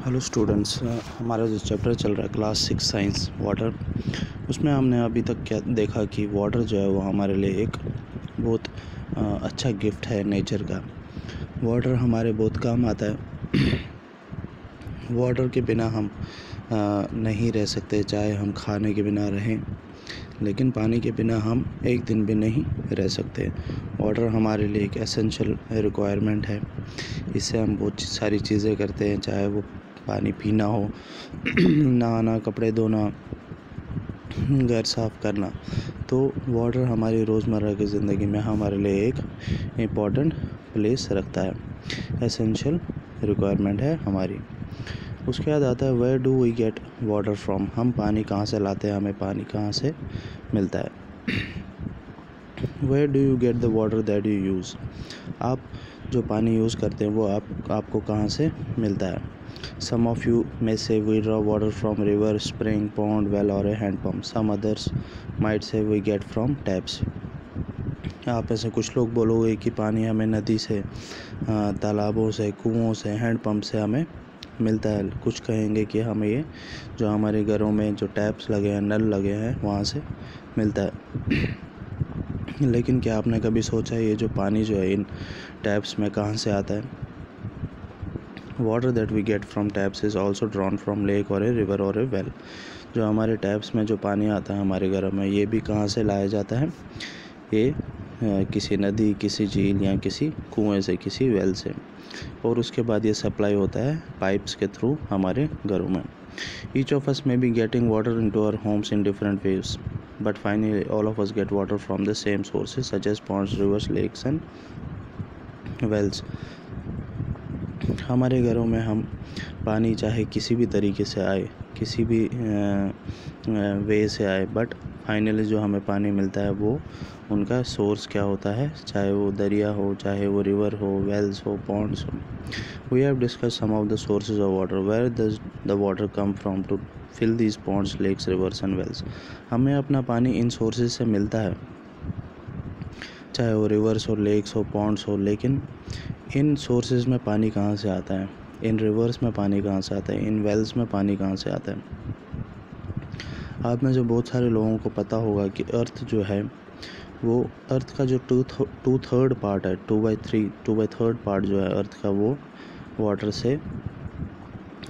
Hello students, हमारा जो chapter चल रहा है क्लास 6 साइंस वाटर, उसमें हमने अभी तक क्या देखा कि वाटर जो है वो हमारे लिए एक बहुत अच्छा गिफ्ट है नेचर का। वाटर हमारे बहुत काम आता है। वाटर के बिना हम नहीं रह सकते, चाहे हम खाने के बिना रहें, लेकिन पानी के बिना हम एक दिन भी नहीं रह सकते। वाटर हमारे लिए एक एसेंशियल रिक्वायरमेंट है। इससे हम बहुत सारी चीज़ें करते हैं, चाहे वो पानी पीना हो, नहाना, कपड़े धोना, घर साफ़ करना। तो वाटर हमारी रोज़मर्रा की ज़िंदगी में हमारे लिए एक इम्पॉर्टेंट प्लेस रखता है, एसेंशियल रिक्वायरमेंट है हमारी। उसके बाद आता है where do we get water from. हम पानी कहाँ से लाते हैं, हमें पानी कहाँ से मिलता है। Where do you get the water that you use. आप जो पानी यूज़ करते हैं वो आपको कहाँ से मिलता है। सम of you may say we draw water from river, spring, pond, well और a hand pump. Some others might say we get from taps. आप ऐसे कुछ लोग बोलोगे कि पानी हमें नदी से, तालाबों से, कुओं से, हैंड पंप से हमें मिलता है। कुछ कहेंगे कि हमें ये जो हमारे घरों में जो टैप्स लगे हैं, नल लगे हैं, वहाँ से मिलता है। लेकिन क्या आपने कभी सोचा है ये जो पानी जो है इन टैप्स में कहाँ से आता है। Water that we get from taps is also drawn from lake और ए रिवर और ए वेल। जो हमारे टैप्स में जो पानी आता है हमारे घरों में, ये भी कहाँ से लाया जाता है, ये किसी नदी, किसी झील या किसी कुएं से, किसी वेल से, और उसके बाद ये सप्लाई होता है पाइप्स के थ्रू हमारे घरों में। Each of us may be getting water into our homes in different ways, but finally all of us get water from the same sources such as ponds, rivers, lakes and wells. हमारे घरों में हम पानी चाहे किसी भी तरीके से आए, किसी भी वे से आए, बट फाइनली जो हमें पानी मिलता है वो उनका सोर्स क्या होता है, चाहे वो दरिया हो, चाहे वो रिवर हो, वेल्स हो, पॉन्ड्स हो। We have discuss some of the sources of water. Where does the water come from to fill these ponds, lakes, rivers and wells. हमें अपना पानी इन सोर्सेज से मिलता है, चाहे वो रिवर्स हो, लेक्स हो, पॉन्ड्स हो, लेकिन इन सोर्सेज में पानी कहाँ से आता है, इन रिवर्स में पानी कहाँ से आता है, इन वेल्स में पानी कहाँ से आता है। आप में जो बहुत सारे लोगों को पता होगा कि अर्थ जो है वो, अर्थ का जो टू थर्ड पार्ट है, 2/3 पार्ट जो है अर्थ का, वो वाटर से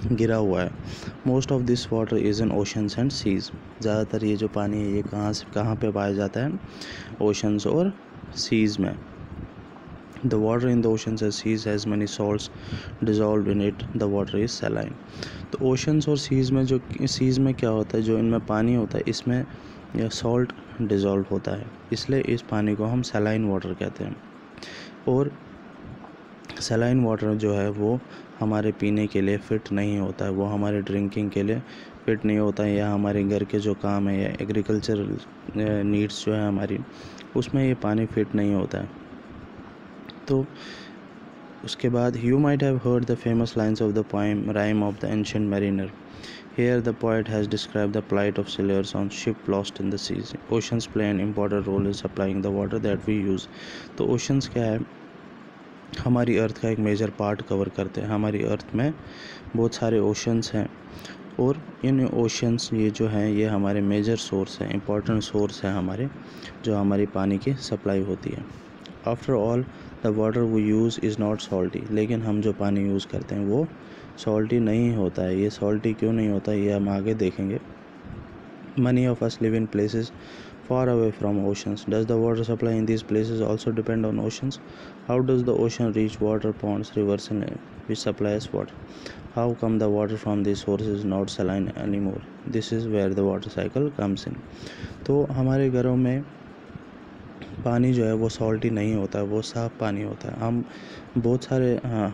गिरा हुआ है। Most of this water is in oceans and seas. ज़्यादातर ये जो पानी है ये कहाँ पे पाया जाता है, ओशंस और सीज में। The water in the oceans and seas has many salts dissolved in it. The water is saline. तो ओशंस और सीज़ में, जो सीज़ में क्या होता है, जो इनमें पानी होता है इसमें सॉल्ट डिज़ोल्व होता है, इसलिए इस पानी को हम सलाइन वाटर कहते हैं। और सलाइन वाटर जो है वो हमारे पीने के लिए फ़िट नहीं होता है, वो हमारे ड्रिंकिंग के लिए फ़िट नहीं होता है, या हमारे घर के जो काम है या एग्रीकल्चरल नीड्स जो है हमारी, उसमें ये पानी फ़िट नहीं होता है। तो उसके बाद you might have heard the famous lines of the poem rhyme of the ancient mariner. Here the poet has described the plight of sailors on ship lost in the seas. Oceans play an important role in supplying the water that we use. तो oceans क्या है, हमारी अर्थ का एक major part cover करते हैं। हमारी अर्थ में बहुत सारे ओशंस हैं, और इन ओशंस ये जो हैं ये हमारे मेजर सोर्स हैं, इंपॉर्टेंट सोर्स हैं हमारे, जो हमारी पानी की सप्लाई होती है। After all the water we use is not salty. लेकिन हम जो पानी यूज़ करते हैं वो सॉल्टी नहीं होता है। ये सॉल्टी क्यों नहीं होता है ये हम आगे देखेंगे। Money of us live in places far away from oceans. Does the water supply in these places also depend on oceans? How does the ocean reach water, ponds, rivers, and which supply us water? How come the water from these sources is not saline anymore? This is where the water cycle comes in. तो हमारे घरों में पानी जो है वो salty नहीं होता है, वो साफ़ पानी होता है।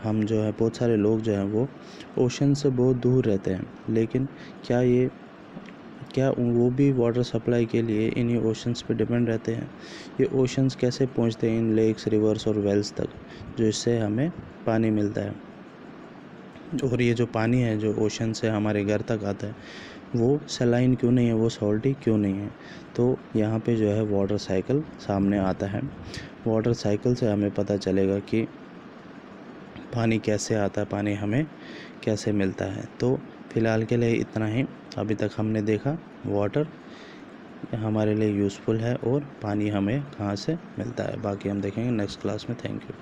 हम जो है बहुत सारे लोग जो हैं वो ओशन से बहुत दूर रहते हैं, लेकिन क्या वो भी वाटर सप्लाई के लिए इन्हीं ओशंस पे डिपेंड रहते हैं। ये ओशंस कैसे पहुंचते हैं इन लेक्स, रिवर्स और वेल्स तक, जो इससे हमें पानी मिलता है। और ये जो पानी है जो ओशन से हमारे घर तक आता है वो सलाइन क्यों नहीं है, वो सॉल्टी क्यों नहीं है। तो यहाँ पे जो है वाटर साइकिल सामने आता है। वाटर साइकिल से हमें पता चलेगा कि पानी कैसे आता है, पानी हमें कैसे मिलता है। तो फ़िलहाल के लिए इतना ही। अभी तक हमने देखा वाटर हमारे लिए यूज़फुल है और पानी हमें कहाँ से मिलता है, बाकी हम देखेंगे नेक्स्ट क्लास में। Thank you.